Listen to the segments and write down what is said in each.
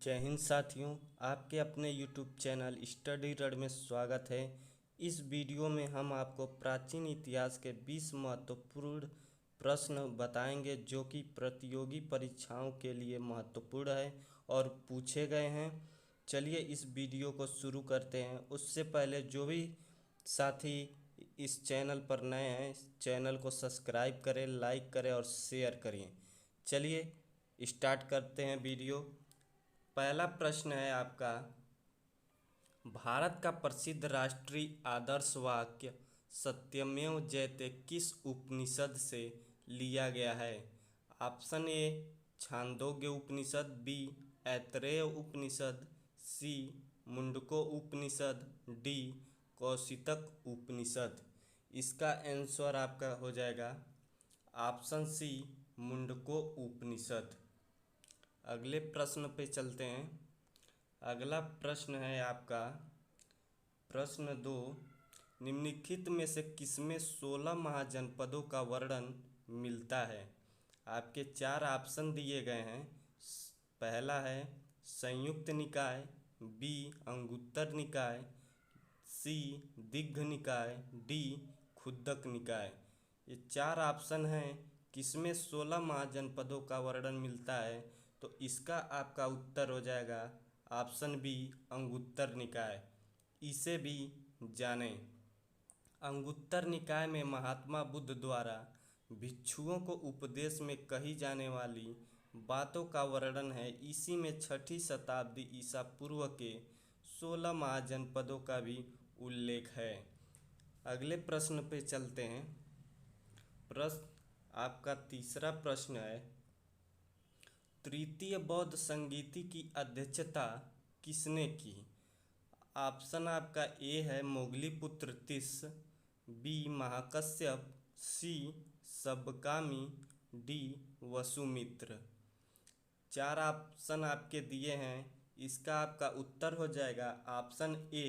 जय हिंद साथियों, आपके अपने YouTube चैनल स्टडी रड में स्वागत है। इस वीडियो में हम आपको प्राचीन इतिहास के 20 महत्वपूर्ण प्रश्न बताएंगे जो कि प्रतियोगी परीक्षाओं के लिए महत्वपूर्ण है और पूछे गए हैं। चलिए इस वीडियो को शुरू करते हैं। उससे पहले जो भी साथी इस चैनल पर नए हैं, इस चैनल को सब्सक्राइब करें, लाइक करें और शेयर करें। चलिए स्टार्ट करते हैं वीडियो। पहला प्रश्न है आपका, भारत का प्रसिद्ध राष्ट्रीय आदर्श वाक्य सत्यमेव जयते किस उपनिषद से लिया गया है? Option A Chandogya Upanishad, B Aitareya Upanishad, C Mundaka Upanishad, D Kaushitaki Upanishad. इसका आंसर आपका हो जाएगा ऑप्शन सी मुंडको उपनिषद। अगले प्रश्न पे चलते हैं। अगला प्रश्न है आपका प्रश्न 2, निम्नलिखित में से किसमें 16 महाजनपदों का वर्णन मिलता है? आपके 4 ऑप्शन दिए गए हैं। पहला है संयुक्त निकाय, बी अंगुत्तर निकाय, सी दिग्घ निकाय, डी खुद्दक निकाय। ये 4 ऑप्शन हैं किसमें 16 महाजनपदों का वर्णन मिलता है, तो इसका आपका उत्तर हो जाएगा ऑप्शन बी अंगुत्तर निकाय। इसे भी जानें। अंगुत्तर निकाय में महात्मा बुद्ध द्वारा भिक्षुओं को उपदेश में कही जाने वाली बातों का वर्णन है। इसी में 6ठी शताब्दी ईसा पूर्व के 16 महाजनपदों का भी उल्लेख है। अगले प्रश्न पे चलते हैं। प्रश्न आपका तीसरा प्रश्न है, तृतीय बौद्ध संगीति की अध्यक्षता किसने की? ऑप्शन आपका ए है मोगलीपुत्र तिस्स, बी महाकश्यप, सी सब्बकामी, डी वसुमित्र। 4 ऑप्शन आपके दिए हैं। इसका आपका उत्तर हो जाएगा ऑप्शन ए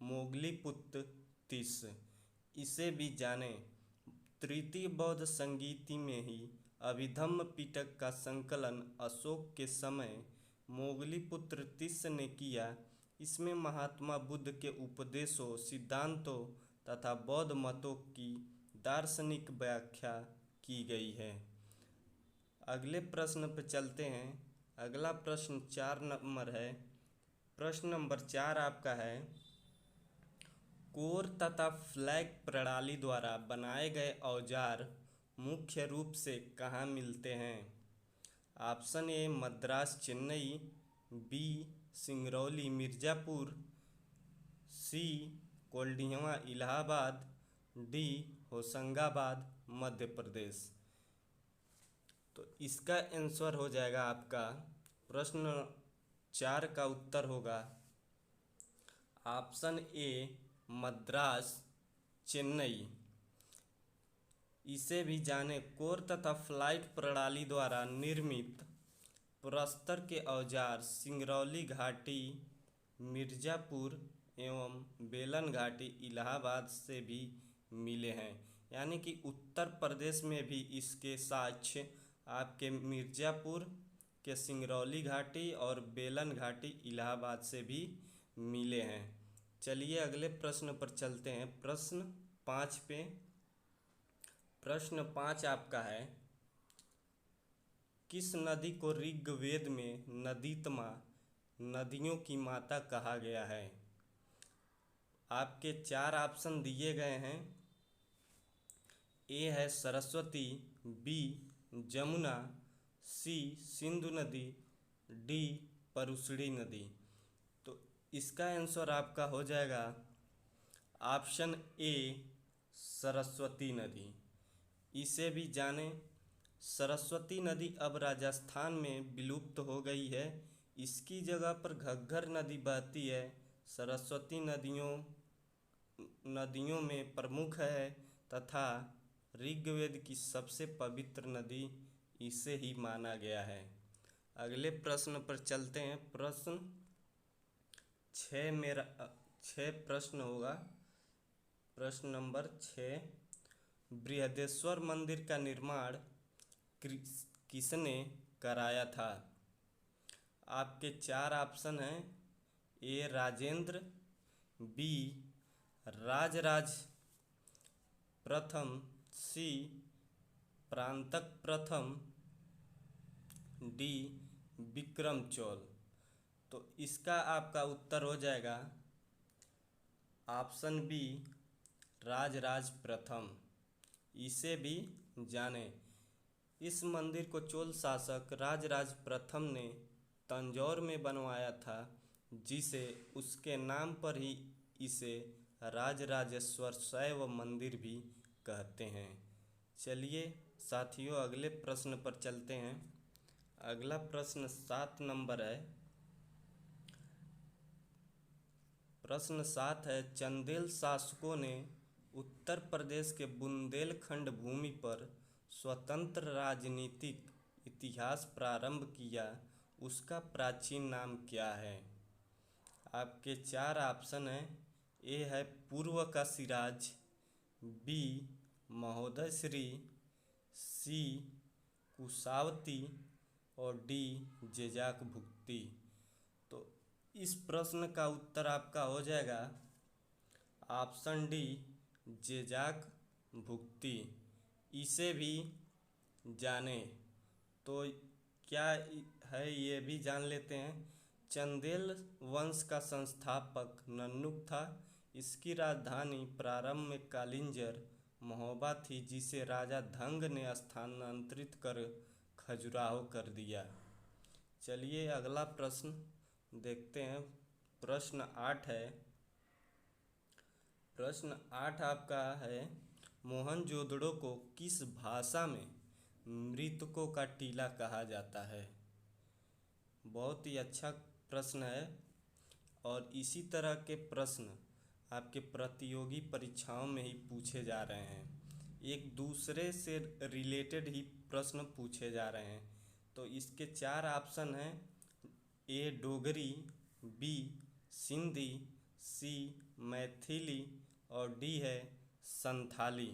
मोगलीपुत्र तिस्स। इसे भी जानें। तृतीय बौद्ध संगीति में ही अभिधम्म पिटक का संकलन अशोक के समय मोगलीपुत्र तिस्स ने किया। इसमें महात्मा बुद्ध के उपदेशों, सिद्धांतों तथा बौद्ध मतों की दार्शनिक व्याख्या की गई है। अगले प्रश्न पर चलते हैं। अगला प्रश्न 4 नंबर है। प्रश्न नंबर 4 आपका है, कोर तथा फ्लैग प्रणाली द्वारा बनाए गए औजार मुख्य रूप से कहाँ मिलते हैं? Option A Madras Chennai, B Singrauli Mirzapur, C Koldihwa Allahabad, D Hoshangabad Madhya Pradesh. तो इसका आंसर हो जाएगा आपका प्रश्न 4 का उत्तर होगा ऑप्शन ए मद्रास चेन्नई। इसे भी जाने। कोर तथा फ्लाइट प्रणाली द्वारा निर्मित प्रस्तर के औजार सिंगरौली घाटी, मिर्ज़ापुर एवं बेलन घाटी इलाहाबाद से भी मिले हैं। यानी कि उत्तर प्रदेश में भी इसके साक्ष्य आपके मिर्ज़ापुर के सिंगरौली घाटी और बेलन घाटी इलाहाबाद से भी मिले हैं। चलिए अगले प्रश्न पर चलते हैं। प्रश्न 5 पे। प्रश्न 5 आपका है, किस नदी को ऋग्वेद में नदीतमा, नदियों की माता कहा गया है? आपके 4 ऑप्शन दिए गए हैं। ए है सरस्वती, बी जमुना, सी सिंधु नदी, डी परुशड़ी नदी। तो इसका आंसर आपका हो जाएगा ऑप्शन ए सरस्वती नदी। इसे भी जानें। सरस्वती नदी अब राजस्थान में विलुप्त हो गई है। इसकी जगह पर घग्गर नदी बहती है। सरस्वती नदियों में प्रमुख है तथा ऋग्वेद की सबसे पवित्र नदी इसे ही माना गया है। अगले प्रश्न पर चलते हैं। प्रश्न 6 प्रश्न होगा। प्रश्न नंबर 6, बृहदेश्वर मंदिर का निर्माण किसने कराया था? आपके चार ऑप्शन हैं। ए राजेंद्र, बी राजराज प्रथम, सी प्रांतक प्रथम, डी विक्रम चौल। तो इसका आपका उत्तर हो जाएगा ऑप्शन बी राजराज प्रथम। इसे भी जाने। इस मंदिर को चोल शासक राजराज प्रथम ने तंजौर में बनवाया था, जिसे उसके नाम पर ही इसे राजराजेश्वर शैव मंदिर भी कहते हैं। चलिए साथियों, अगले प्रश्न पर चलते हैं। अगला प्रश्न 7 नंबर है। प्रश्न 7 है, चंदेल शासकों ने उत्तर प्रदेश के बुंदेलखंड भूमि पर स्वतंत्र राजनीतिक इतिहास प्रारंभ किया, उसका प्राचीन नाम क्या है? आपके चार ऑप्शन हैं। ए है पूर्व का सिराज, बी महोदय श्री, सी कुशावती और डी जेजाक भुक्ति। तो इस प्रश्न का उत्तर आपका हो जाएगा ऑप्शन डी जेजाक भुक्ति। इसे भी जाने। तो क्या है ये भी जान लेते हैं। चंदेल वंश का संस्थापक नन्नुक था। इसकी राजधानी प्रारंभ में कालिंजर महोबा थी, जिसे राजा धंग ने स्थानांतरित कर खजुराहो कर दिया। चलिए अगला प्रश्न देखते हैं। प्रश्न 8 है। प्रश्न 8 आपका है, मोहनजोदड़ो को किस भाषा में मृतकों का टीला कहा जाता है? बहुत ही अच्छा प्रश्न है और इसी तरह के प्रश्न आपके प्रतियोगी परीक्षाओं में ही पूछे जा रहे हैं। एक दूसरे से रिलेटेड ही प्रश्न पूछे जा रहे हैं। तो इसके चार ऑप्शन हैं। ए डोगरी, बी सिंधी, सी मैथिली और डी है संथाली।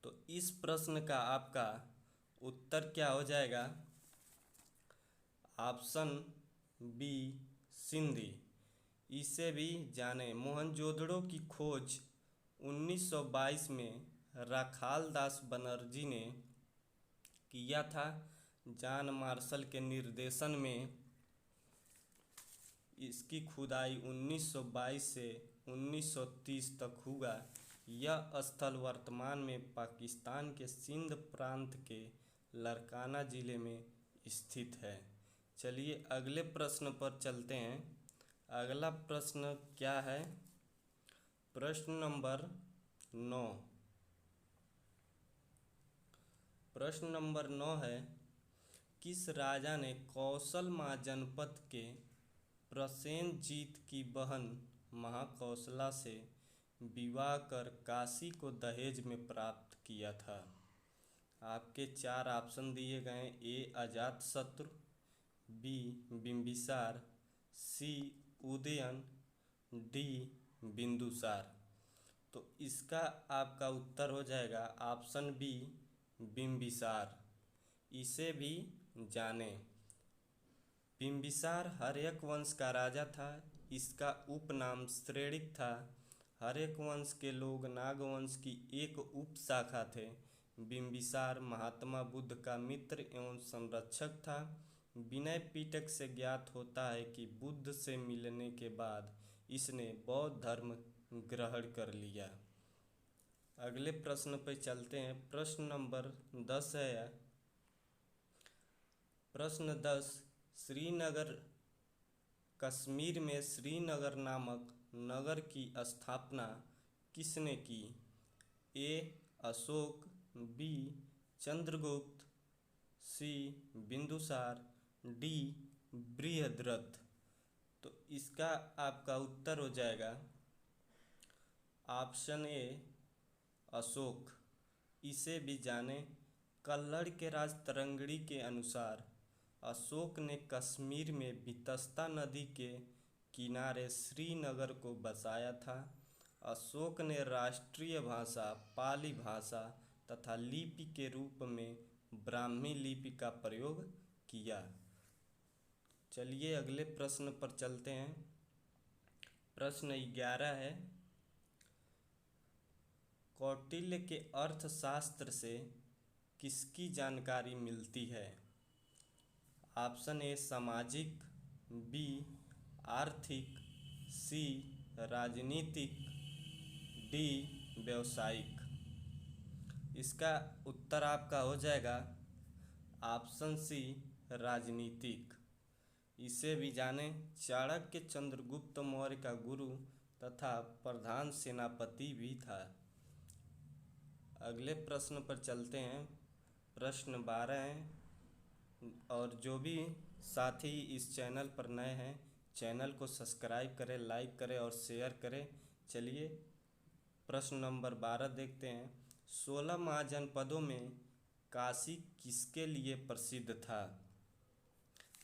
तो इस प्रश्न का आपका उत्तर क्या हो जाएगा? Option B Sindhi. इसे भी जाने। मोहनजोदड़ो की खोज 1922 में राखाल दास बनर्जी ने किया था। जॉन मार्शल के निर्देशन में इसकी खुदाई 1922 से 1930 तक हुआ। यह स्थल वर्तमान में पाकिस्तान के सिंध प्रांत के लारकाना जिले में स्थित है। चलिए अगले प्रश्न पर चलते हैं। अगला प्रश्न क्या है? प्रश्न नंबर 9। प्रश्न नंबर 9 है, किस राजा ने कौशलमा जनपद के प्रसेनजीत की बहन महाकौशला से विवाह कर काशी को दहेज में प्राप्त किया था? आपके चार ऑप्शन दिए गए। ए अजातशत्रु, बी बिंबिसार, सी उदयन, डी बिंदुसार। तो इसका आपका उत्तर हो जाएगा ऑप्शन बी बिंबिसार। इसे भी जाने। बिंबिसार हर्यक वंश का राजा था। इसका उपनाम श्रेणिक था। हर्यक वंश के लोग नागवंश की एक उपशाखा थे। बिंबिसार महात्मा बुद्ध का मित्र एवं संरक्षक था। विनय पिटक से ज्ञात होता है कि बुद्ध से मिलने के बाद इसने बौद्ध धर्म ग्रहण कर लिया। अगले प्रश्न पर चलते हैं। प्रश्न नंबर 10 है। प्रश्न 10, श्रीनगर कश्मीर में श्रीनगर नामक नगर की स्थापना किसने की? ए अशोक, बी चंद्रगुप्त, सी बिंदुसार, डी बृहद्रथ। तो इसका आपका उत्तर हो जाएगा ऑप्शन ए अशोक। इसे भी जाने। कल्लड़ के राज तरंगड़ी के अनुसार अशोक ने कश्मीर में बितस्ता नदी के किनारे श्रीनगर को बसाया था। अशोक ने राष्ट्रीय भाषा पाली भाषा तथा लिपि के रूप में ब्राह्मी लिपि का प्रयोग किया। चलिए अगले प्रश्न पर चलते हैं। प्रश्न 11 है, कौटिल्य के अर्थशास्त्र से किसकी जानकारी मिलती है? ऑप्शन ए सामाजिक, बी आर्थिक, सी राजनीतिक, डी व्यवसायिक। इसका उत्तर आपका हो जाएगा ऑप्शन सी राजनीतिक। इसे भी जाने चाणक्य चंद्रगुप्त मौर्य का गुरु तथा प्रधान सेनापति भी था। अगले प्रश्न पर चलते हैं। प्रश्न 12 है और जो भी साथी इस चैनल पर नए हैं चैनल को सब्सक्राइब करें, लाइक करें और शेयर करें। चलिए प्रश्न नंबर 12 देखते हैं। 16 महाजनपदों में काशी किसके लिए प्रसिद्ध था?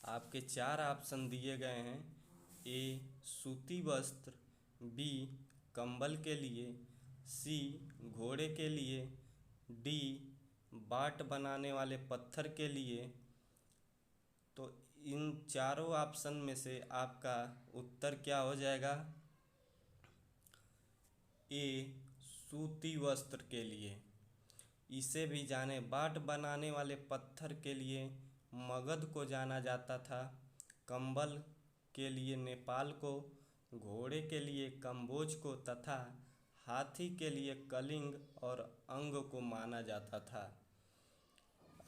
आपके 4 ऑप्शन दिए गए हैं। ए सूती वस्त्र, बी कंबल के लिए, सी घोड़े के लिए, डी बाट बनाने वाले पत्थर के लिए। तो इन चारों ऑप्शन में से आपका उत्तर क्या हो जाएगा? ए सूती वस्त्र के लिए। इसे भी जाने बाट बनाने वाले पत्थर के लिए मगध को जाना जाता था, कंबल के लिए नेपाल को, घोड़े के लिए कंबोज को तथा हाथी के लिए कलिंग और अंग को माना जाता था।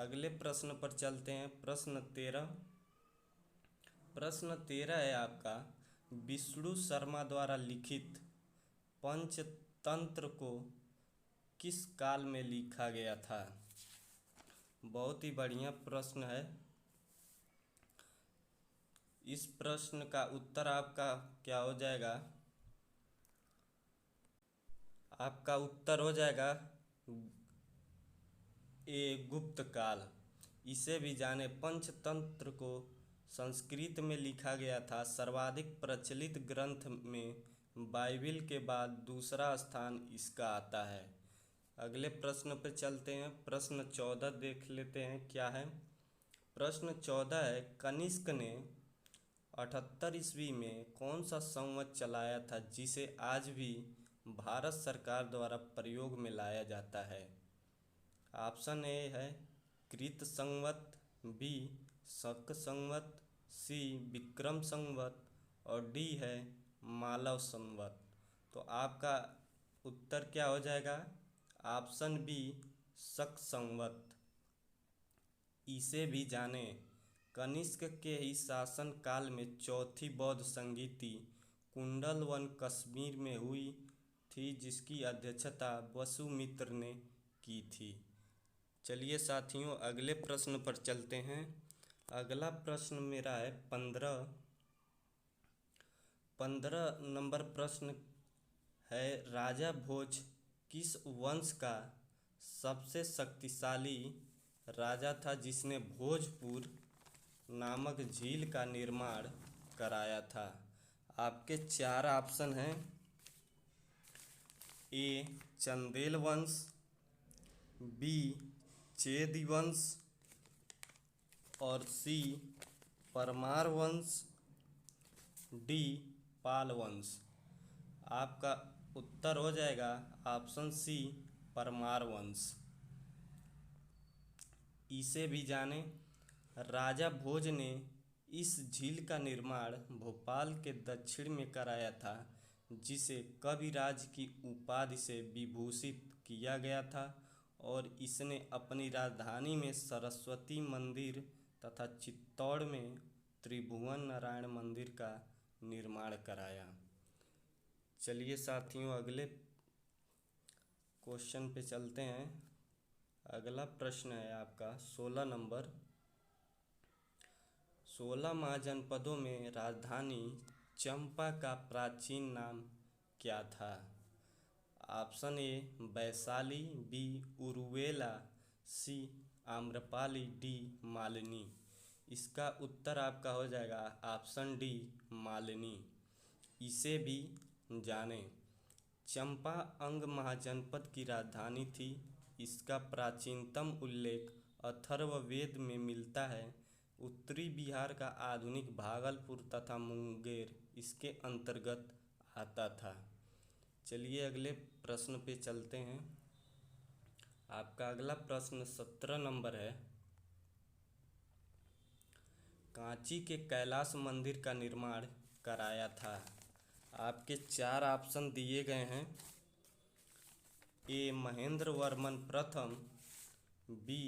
अगले प्रश्न पर चलते हैं। प्रश्न 13। प्रश्न 13 है आपका, विष्णु शर्मा द्वारा लिखित पंचतंत्र को किस काल में लिखा गया था? बहुत ही बढ़िया प्रश्न है। इस प्रश्न का उत्तर आपका क्या हो जाएगा? आपका उत्तर हो जाएगा ए गुप्त काल। इसे भी जाने पंचतंत्र को संस्कृत में लिखा गया था। सर्वाधिक प्रचलित ग्रंथ में बाइबिल के बाद दूसरा स्थान इसका आता है। अगले प्रश्न पर चलते हैं। प्रश्न 14 देख लेते हैं क्या है। प्रश्न 14 है, कनिष्क ने 78 ईस्वी में कौन सा संवत चलाया था जिसे आज भी भारत सरकार द्वारा प्रयोग में लाया जाता है? ऑप्शन ए है कृत संवत, बी शक संवत, सी विक्रम संवत और डी है मालव संवत। तो आपका उत्तर क्या हो जाएगा? ऑप्शन बी शक संवत। इसे भी जाने कनिष्क के ही शासन काल में चौथी बौद्ध संगीति कुंडलवन कश्मीर में हुई थी, जिसकी अध्यक्षता वसुमित्र ने की थी। चलिए साथियों अगले प्रश्न पर चलते हैं। अगला प्रश्न मेरा है 15 नंबर प्रश्न है, राजा भोज किस वंश का सबसे शक्तिशाली राजा था जिसने भोजपुर नामक झील का निर्माण कराया था? आपके 4 ऑप्शन हैं। ए चंदेल वंश, बी चेदी वंश और सी परमार वंश, डी पाल वंश। आपका उत्तर हो जाएगा ऑप्शन सी परमार वंश। इसे भी जाने राजा भोज ने इस झील का निर्माण भोपाल के दक्षिण में कराया था, जिसे कविराज की उपाधि से विभूषित किया गया था और इसने अपनी राजधानी में सरस्वती मंदिर तथा चित्तौड़ में त्रिभुवन नारायण मंदिर का निर्माण कराया। चलिए साथियों अगले क्वेश्चन पे चलते हैं। अगला प्रश्न है आपका 16 नंबर। 16 महाजनपदों में राजधानी चंपा का प्राचीन नाम क्या था? Option A Vaishali, B Uruvela, C Amrapali, D Malini. इसका उत्तर आपका हो जाएगा ऑप्शन डी मालिनी। इसे भी जाने चंपा अंग महाजनपद की राजधानी थी। इसका प्राचीनतम उल्लेख अथर्ववेद में मिलता है, उत्तरी बिहार का आधुनिक भागलपुर तथा मुंगेर इसके अंतर्गत आता था। चलिए अगले प्रश्न पे चलते हैं। आपका अगला प्रश्न 17 नंबर है। कांची के कैलाश मंदिर का निर्माण कराया था। आपके 4 ऑप्शन दिए गए हैं। ए महेंद्र वर्मन प्रथम, बी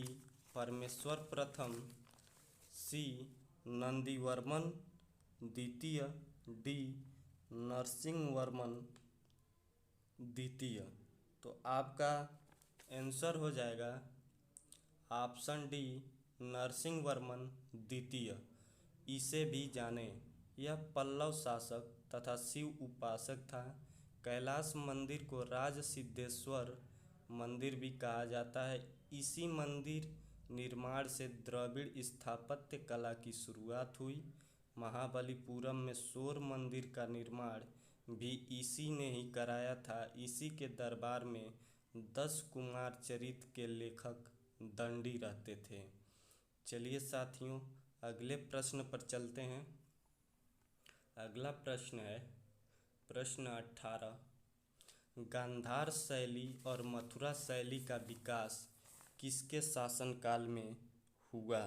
परमेश्वर प्रथम, सी नंदीवर्मन द्वितीय, डी नरसिंह वर्मन द्वितीय। तो आपका आंसर हो जाएगा ऑप्शन डी नरसिंह वर्मन द्वितीय। इसे भी जाने, यह पल्लव शासक तथा शिव उपासक था। कैलाश मंदिर को राज सिद्धेश्वर मंदिर भी कहा जाता है। इसी मंदिर निर्माण से द्रविड़ स्थापत्य कला की शुरुआत हुई। महाबलीपुरम में शोर मंदिर का निर्माण भी इसी ने ही कराया था। इसी के दरबार में 10 कुमार चरित्र के लेखक दंडी रहते थे। चलिए साथियों अगले प्रश्न पर चलते हैं। अगला प्रश्न है प्रश्न 18। गांधार शैली और मथुरा शैली का विकास किसके शासनकाल में हुआ।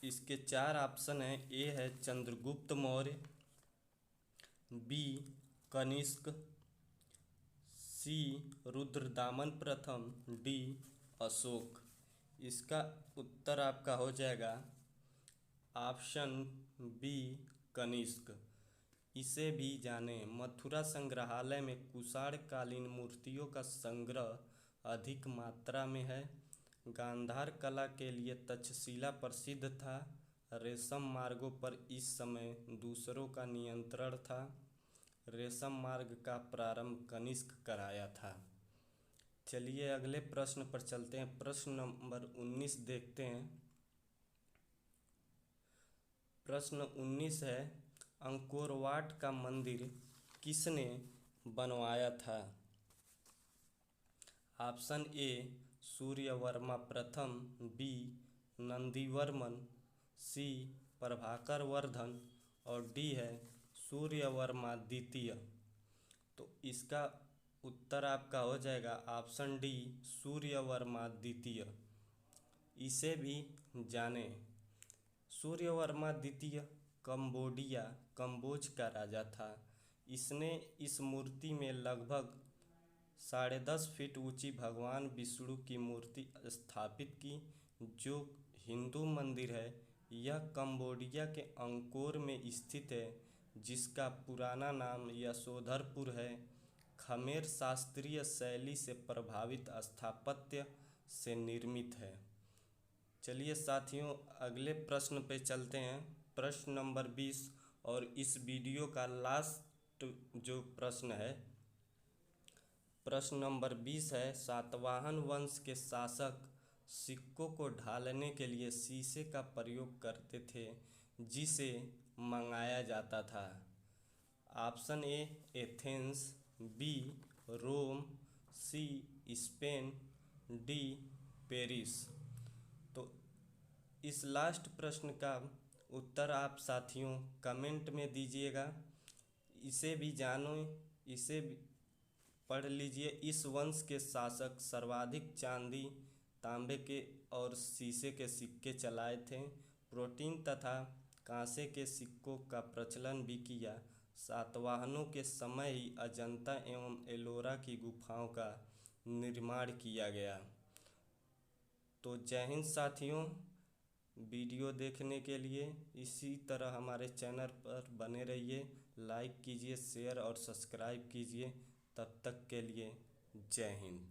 इसके 4 ऑप्शन हैं। ए है चंद्रगुप्त मौर्य, बी कनिष्क, सी रुद्रदामन प्रथम, डी अशोक। इसका उत्तर आपका हो जाएगा ऑप्शन बी कनिष्क। इसे भी जाने, मथुरा संग्रहालय में कुषाण कालीन मूर्तियों का संग्रह अधिक मात्रा में है। गांधार कला के लिए तक्षशिला प्रसिद्ध था। रेशम मार्गों पर इस समय दूसरों का नियंत्रण था। रेशम मार्ग का प्रारंभ कनिष्क कराया था। चलिए अगले प्रश्न पर चलते हैं। प्रश्न नंबर 19 देखते हैं। प्रश्न 19 है अंकोरवाट का मंदिर किसने बनवाया था। ऑप्शन ए सूर्यवर्मा प्रथम, बी नंदीवर्मन, सी प्रभाकर वर्धन और डी है सूर्यवर्मा द्वितीय। तो इसका उत्तर आपका हो जाएगा ऑप्शन डी सूर्यवर्मा द्वितीय। इसे भी जाने, सूर्यवर्मा द्वितीय कंबोज का राजा था। इसने इस मूर्ति में लगभग 10.5 फीट ऊंची भगवान विष्णु की मूर्ति स्थापित की, जो हिंदू मंदिर है। यह कंबोडिया के अंकोर में स्थित है, जिसका पुराना नाम यशोधरपुर है। खमेर शास्त्रीय शैली से प्रभावित स्थापत्य से निर्मित है। चलिए साथियों अगले प्रश्न पे चलते हैं। प्रश्न नंबर 20 और इस वीडियो का लास्ट जो प्रश्न है, प्रश्न नंबर 20 है सातवाहन वंश के शासक सिक्कों को ढालने के लिए शीशे का प्रयोग करते थे, जिसे मंगाया जाता था। Option A Athens, B Rome, C Spain, D Paris. तो इस लास्ट प्रश्न का उत्तर आप साथियों कमेंट में दीजिएगा। इसे भी जानो, इसे भी पढ़ लीजिए। इस वंश के शासक सर्वाधिक चांदी, तांबे के और शीशे के सिक्के चलाए थे। प्रोटीन तथा कांसे के सिक्कों का प्रचलन भी किया। सातवाहनों के समय ही अजंता एवं एलोरा की गुफाओं का निर्माण किया गया। तो जय हिंद साथियों। वीडियो देखने के लिए इसी तरह हमारे चैनल पर बने रहिए। लाइक कीजिए, शेयर और सब्सक्राइब कीजिए। तब तक के लिए जय हिंद।